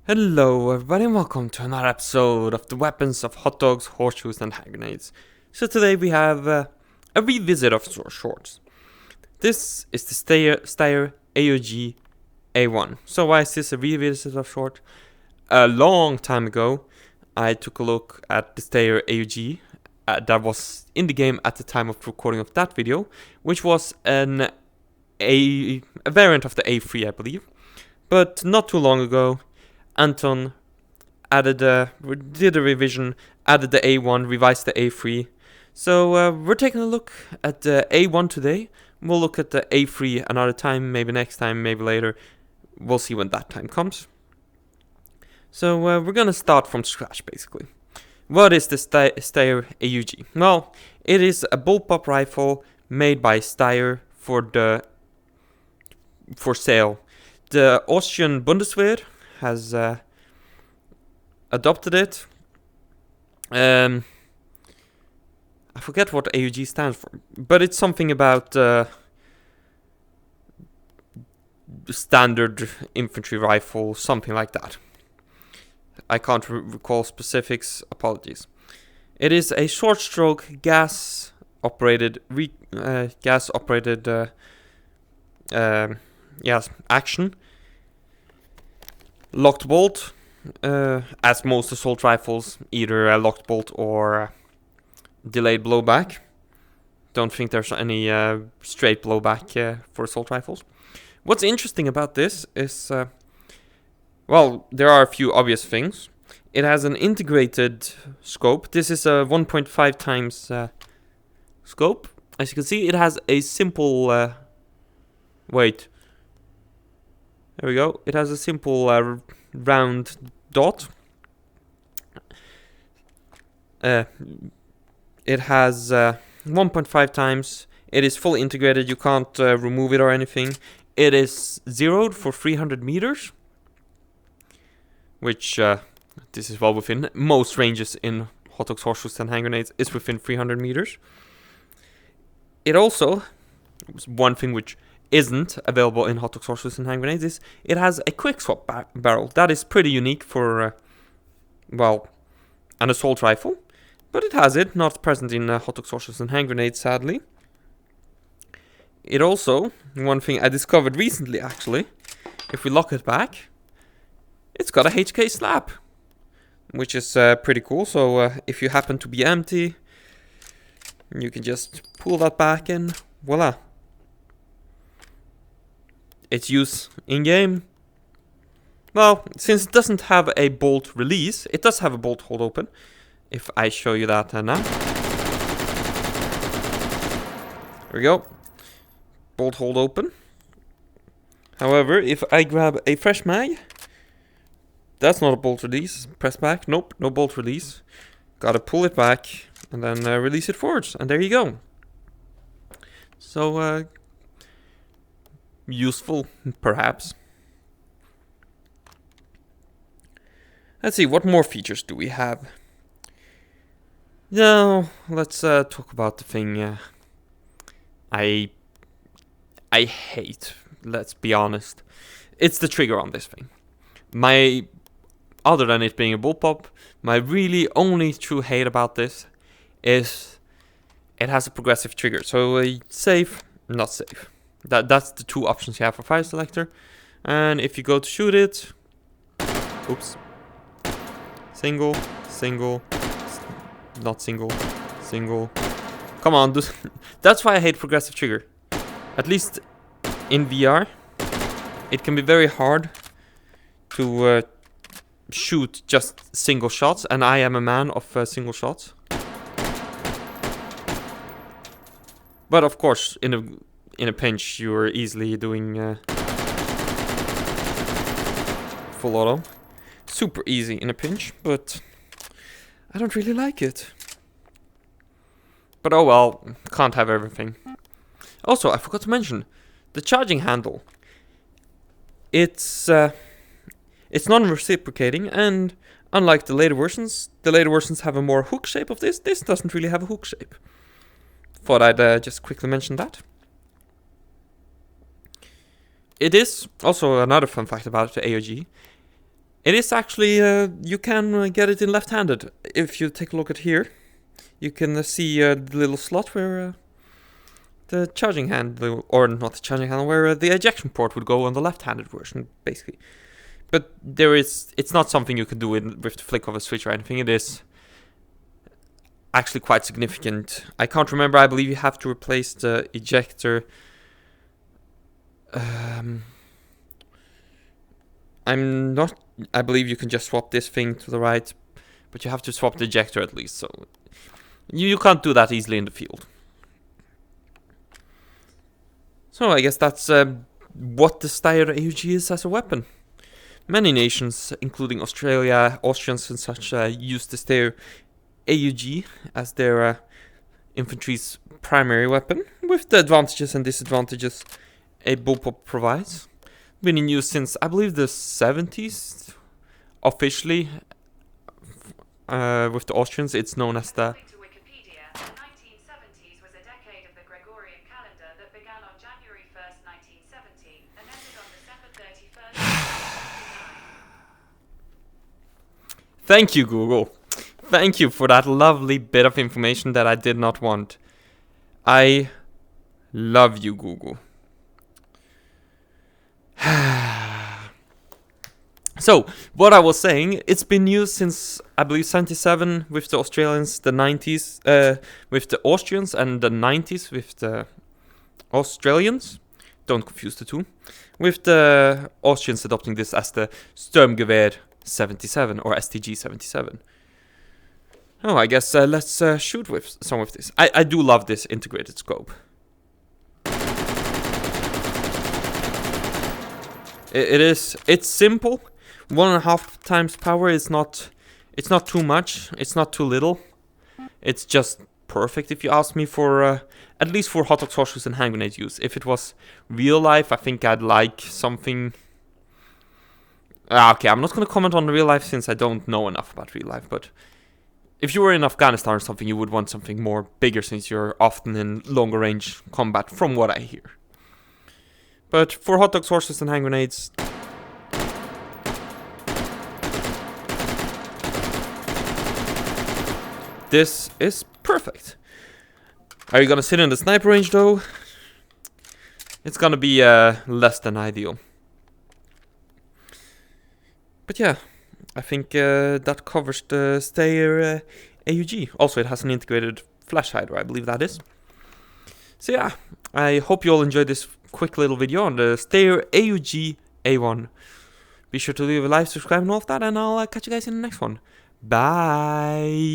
Hello everybody and welcome to another episode of the weapons of hot dogs, horseshoes and hand grenades. So today we have a revisit of shorts. This is the Steyr AUG A1. So why is this a revisit of short? A long time ago I took a look at the Steyr AUG that was in the game at the time of recording of that video, which was a variant of the A3 I believe. But not too long ago Anton did a revision, added the A1, revised the A3. So we're taking a look at the A1 today. We'll look at the A3 another time, maybe next time, maybe later. We'll see when that time comes. So we're gonna start from scratch basically. What is the Steyr AUG? Well, it is a bullpup rifle made by Steyr for sale. The Austrian Bundeswehr has adopted it. I forget what AUG stands for, but it's something about standard infantry rifle, something like that. I can't recall specifics, apologies. It is a short stroke gas operated action. Locked bolt, as most assault rifles, either a locked bolt or delayed blowback. Don't think there's any straight blowback for assault rifles. What's interesting about this is, well, there are a few obvious things. It has an integrated scope. This is a 1.5 times scope. As you can see, it has a simple, wait. There we go. It has a simple round dot. It has 1.5 times. It is fully integrated. You can't remove it or anything. It is zeroed for 300 meters, which this is well within. Most ranges in hot dogs, horseshoes, and hand grenades is within 300 meters. It also, one thing which isn't available in hot dogs, horseshoes, and hand grenades is it has a quick swap barrel. That is pretty unique for, well, an assault rifle. But it has it, not present in hot dogs, horseshoes, and hand grenades, sadly. It also, one thing I discovered recently actually, if we lock it back, it's got a HK slap, which is pretty cool. So if you happen to be empty, you can just pull that back and voila. Its use in-game, well, since it doesn't have a bolt release, it does have a bolt hold open. If I show you that now. There we go. Bolt hold open. However, if I grab a fresh mag, that's not a bolt release. Press back. Nope, no bolt release. Gotta pull it back and then release it forwards. And there you go. So, useful, perhaps. Let's see, what more features do we have? Now, let's talk about the thing I hate, let's be honest. It's the trigger on this thing. Other than it being a bullpup, my really only true hate about this is it has a progressive trigger. So safe, not safe. That's the two options you have for fire selector. And if you go to shoot it, oops, single, not single, come on, that's why I hate progressive trigger. At least in VR, it can be very hard to shoot just single shots, and I am a man of single shots. But of course, in a pinch, you're easily doing full auto. Super easy in a pinch, but I don't really like it. But oh well, can't have everything. Also, I forgot to mention, the charging handle. It's non-reciprocating, and unlike the later versions have a more hook shape of this. This doesn't really have a hook shape. Thought I'd just quickly mention that. It is also another fun fact about the AUG. It is actually, you can get it in left-handed. If you take a look at here, you can see the little slot where the charging handle, or not the charging handle, where the ejection port would go on the left-handed version, basically. But it's not something you can do with the flick of a switch or anything. It is actually quite significant. I can't remember. I believe you have to replace the ejector. I'm not. I believe you can just swap this thing to the right, but you have to swap the ejector at least. So you can't do that easily in the field. So I guess that's what the Steyr AUG is as a weapon. Many nations, including Australia, Austrians and such, use the Steyr AUG as their infantry's primary weapon, with the advantages and disadvantages a bullpup provides. Been in use since, I believe, the 70s, officially. With the Austrians, it's known as the... According to Wikipedia, the 1970s was a decade of the Gregorian calendar that began on January 1st, 1970, and ended on December 31st, 1979. Thank you, Google. Thank you for that lovely bit of information that I did not want. I love you, Google. So, what I was saying, it's been used since, I believe, 77 with the Australians, the 90s with the Austrians, and the 90s with the Australians. Don't confuse the two. With the Austrians adopting this as the Sturmgewehr 77 or STG 77. Oh, I guess let's shoot with some of this. I do love this integrated scope. It's simple. 1.5 times power is not. It's not too much. It's not too little. It's just perfect if you ask me for at least for hot dogs, horseshoes, and hand grenade use. If it was real life, I think I'd like something. Okay, I'm not gonna comment on the real life since I don't know enough about real life. But if you were in Afghanistan or something, you would want something more bigger since you're often in longer range combat, from what I hear. But for hot dogs, horseshoes, and hand grenades. This is perfect. Are you gonna sit in the sniper range though? It's gonna be less than ideal. But yeah, I think that covers the Steyr AUG. Also, it has an integrated flash hider, I believe that is. So yeah, I hope you all enjoyed this quick little video on the Steyr AUG A1. Be sure to leave a like, subscribe, and all of that, and I'll catch you guys in the next one. Bye!